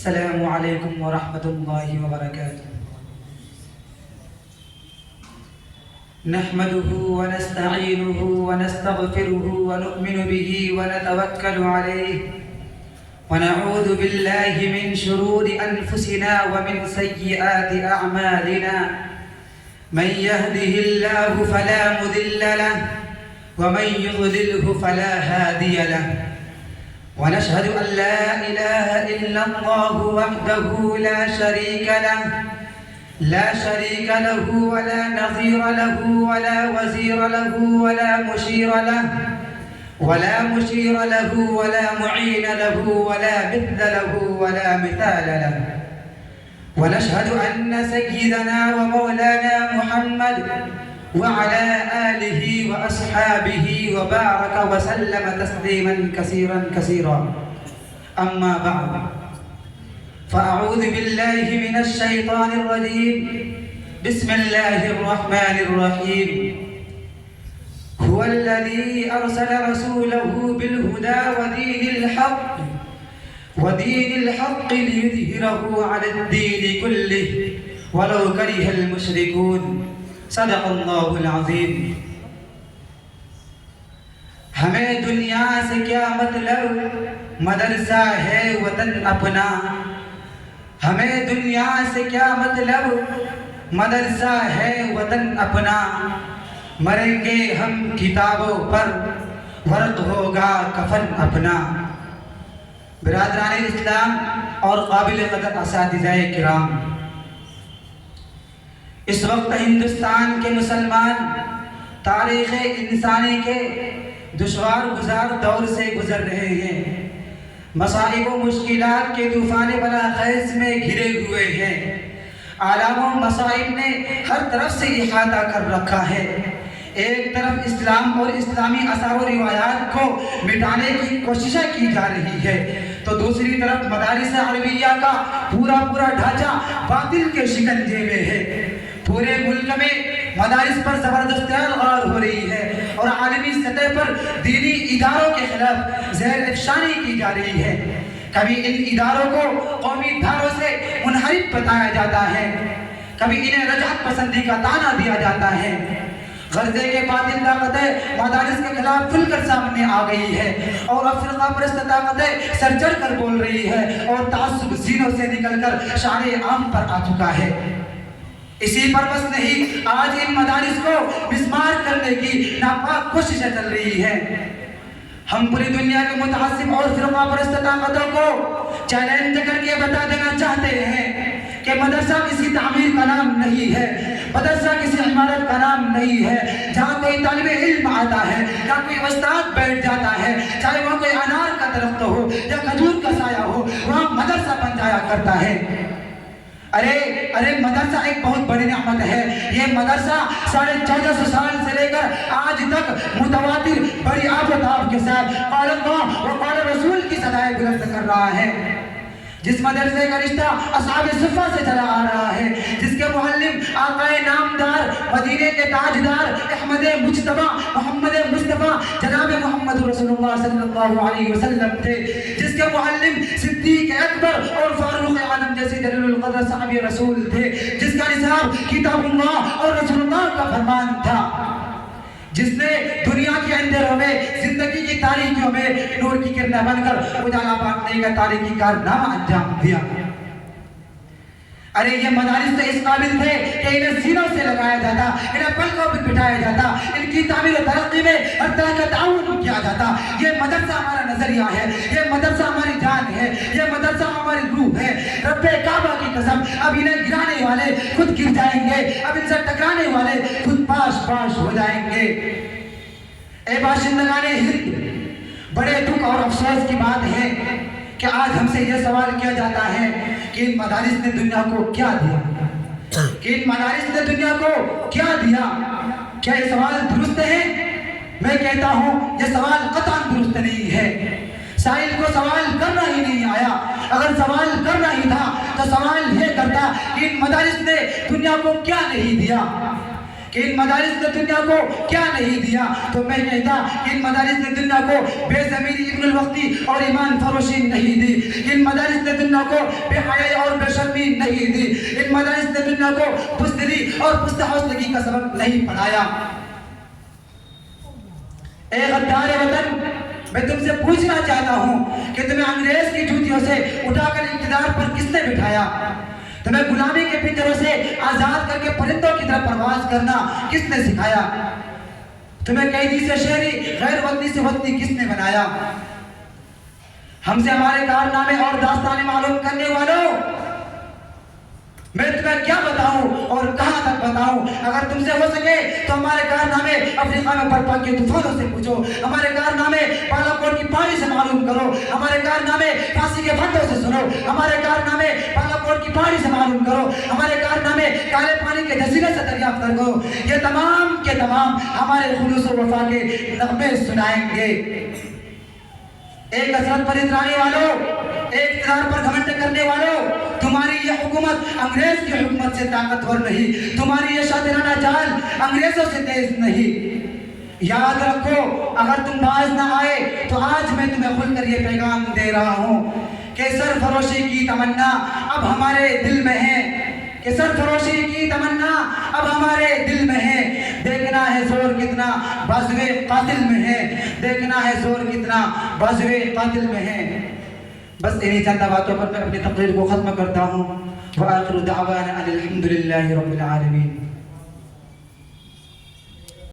السلام علیکم ورحمۃ اللہ وبرکاتہ۔ نحمده ونستعینه ونستغفره ونؤمن به ونتوکل علیہ ونعوذ باللہ من شرور انفسنا ومن سیئات اعمالنا، من يهده الله فلا مضل له ومن يضلله فلا هادي له، ونشهد أن لا إله إلا الله وحده لا شريك له ولا نظير له ولا وزير له ولا مشير له ولا معين له ولا مثل له ولا مثال له، ونشهد أن سيدنا ومولانا محمد وعلى آله وأصحابه وبارك وسلم تسليما كثيرا كثيرا، أما بعد فأعوذ بالله من الشيطان الرجيم، بسم الله الرحمن الرحيم، هو الذي أرسل رسوله بالهدى ودين الحق ليظهره على الدين كله ولو كره المشركون، صدق اللہ العظیم۔ ہمیں دنیا سے کیا مطلب، مدرسہ ہے وطن اپنا۔ ہمیں دنیا سے کیا مطلب، مدرسہ ہے وطن اپنا۔ مریں گے ہم کتابوں پر، ورق ہوگا کفن اپنا۔ برادران اسلام اور قابل قدر اساتذہ کرام، اس وقت ہندوستان کے مسلمان تاریخ انسانی کے دشوار گزار دور سے گزر رہے ہیں۔ مصائب و مشکلات کے طوفان بلاخیز میں گھرے ہوئے ہیں۔ آلام و مصائب نے ہر طرف سے احاطہ کر رکھا ہے۔ ایک طرف اسلام اور اسلامی آثار و روایات کو مٹانے کی کوششیں کی جا رہی ہے، تو دوسری طرف مدارس عربیہ کا پورا ڈھانچہ باطل کے شکنجے میں ہے۔ پورے ملک میں مدارس پر زبردست غار ہو رہی ہے اور عالمی سطح پر دینی اداروں کے خلاف زہر افشانی کی جا رہی ہے۔ کبھی ان اداروں کو قومی دھاروں سے منحرف بتایا جاتا ہے، کبھی انہیں رجعت پسندی کا طعنہ دیا جاتا ہے۔ غرضے کے باطل طاقتیں مدارس کے خلاف کھل کر سامنے آ گئی ہے، اور اب فرقہ پرست طاقتیں سر چڑھ کر بول رہی ہے اور تعصب سینوں سے نکل کر شعار عام پر آ چکا ہے۔ اسی پر بس نہیں، آج ان مدارس کو مسمار کرنے کی ناپاک کوششیں چل رہی ہیں۔ ہم پوری دنیا کے متعصب اور فرقہ پرست طاقتوں کو چیلنج کر کے بتا دینا چاہتے ہیں کہ مدرسہ کسی تعمیر کا نام نہیں ہے، مدرسہ کسی عمارت کا نام نہیں ہے جہاں کوئی طالب علم آتا ہے یا کوئی استاد بیٹھ جاتا ہے، چاہے وہاں کوئی انار کا درخت ہو یا کھجور کا سایہ ہو، وہاں مدرسہ بن جایا کرتا ہے۔ ارے مدرسہ ایک بہت بڑی نعمت ہے۔ یہ مدرسہ 1450 سال سے لے کر آج تک متواتر بڑی آب و تاب کے ساتھ قال اللہ و قال رسول کی صدائے بلند کر رہا ہے۔ جس مدرسے کا رشتہ اصحاب صفہ سے چلا آ رہا ہے، جس کے معلم آقا نامدار، مدینے کے تاجدار، احمد مجتبی محمد مصطفیٰ جناب محمد رسول اللہ صلی اللہ علیہ وسلم تھے، جس کے معلم صدیق اکبر اور فاروق عالم جیسے جلیل القدر صحابی رسول تھے، جس کا نصاب کتاب اللہ اور رسول اللہ کا فرمان تھا، جس نے دنیا کے اندھیروں میں، زندگی کی تاریکیوں میں نور کی کرنیں بن کر اجالا بانٹنے کا تاریخی کارنامہ انجام دیا۔ ارے یہ مدارس تو اس قابل تھے کہ انہیں سینوں سے لگایا جاتا، انہیں پلکوں پر بٹھایا جاتا، ان کی تعمیر و ترقی میں ہر طرح کا تعاون کیا جاتا۔ یہ مدرسہ ہمارا نظریہ ہے، یہ مدرسہ ہماری جان ہے، یہ مدرسہ ہماری روح ہے۔ رب کعبہ کی قسم، اب انہیں گرانے والے خود گر جائیں گے، اب ان سے ٹکرانے والے خود پاش ہو جائیں گے۔ اے باشندگان ہند، بڑے دکھ اور افسوس کی بات ہے کہ آج ہم سے یہ سوال کیا جاتا ہے کہ ان مدارس نے دنیا کو کیا دیا، کیا یہ سوال درست ہے؟ میں کہتا ہوں یہ سوال قطعاً درست نہیں ہے۔ سائل کو سوال کرنا ہی نہیں آیا۔ اگر سوال کرنا ہی تھا تو سوال یہ کرتا کہ ان مدارس نے دنیا کو کیا نہیں دیا، کہ ان مدارس نے دنیا کو کیا نہیں دیا، تو میں کہتا کہ ان مدارس نے دنیا کو بے ضمیری ابن الوقتی اور ایمان فروشی نہیں دی، ان مدارس نے دنیا کو بے حیائی اور بے شرمی نہیں دی، ان مدارس نے دنیا کو بزدلی اور پست حوصلگی کا سبق نہیں پڑھایا۔ اے غدار وطن، میں تم سے پوچھنا چاہتا ہوں کہ تمہیں انگریز کی جوتیوں سے اٹھا کر اقتدار پر کس نے بٹھایا؟ تمہیں غلامی کے پنجروں سے آزاد کر کے پرندوں کی طرح پرواز کرنا کس نے سکھایا؟ تمہیں قیدی سے شہری، غیر وطنی سے وطنی کس نے بنایا؟ ہم سے ہمارے کارنامے اور داستانیں معلوم کرنے والوں، میں تمہیں کیا بتاؤں اور کہاں تک بتاؤں؟ اگر تم سے ہو سکے تو ہمارے کارنامے افریقہ میں برپا کے طوفانوں سے پوچھو، ہمارے کارنامے بالا کوٹ کی پانی سے معلوم کرو، ہمارے کارنامے پھانسی کے پھندوں سے سنو، ہمارے کارنامے بالا کوٹ کی پانی سے معلوم کرو، ہمارے کارنامے کالے پانی کے جزیرے سے دریافت کرو۔ یہ تمام کے تمام ہمارے خلوص و وفا کے نغمے سنائیں گے۔ ایک حسرت پر اترانے والوں، ایک اقتدار پر گھمنڈ کرنے والوں، تمہاری یہ حکومت انگریز کی حکومت سے طاقتور نہیں، تمہاری یہ شاطرانہ چال انگریزوں سے تیز نہیں۔ یاد رکھو، اگر تم باز نہ آئے تو آج میں تمہیں کھل کر یہ پیغام دے رہا ہوں کہ سرفروشی کی تمنا اب ہمارے دل میں ہے، کہ سرفروشی کی تمنا اب ہمارے دل میں ہے۔ دیکھنا ہے زور کتنا بازوے قاتل میں ہے، دیکھنا ہے زور کتنا بازوے قاتل میں ہے۔ بس انہی چند باتوں پر میں اپنی تقریر کو ختم کرتا ہوں۔ وآخر دعوانا ان الحمد للہ رب العالمین۔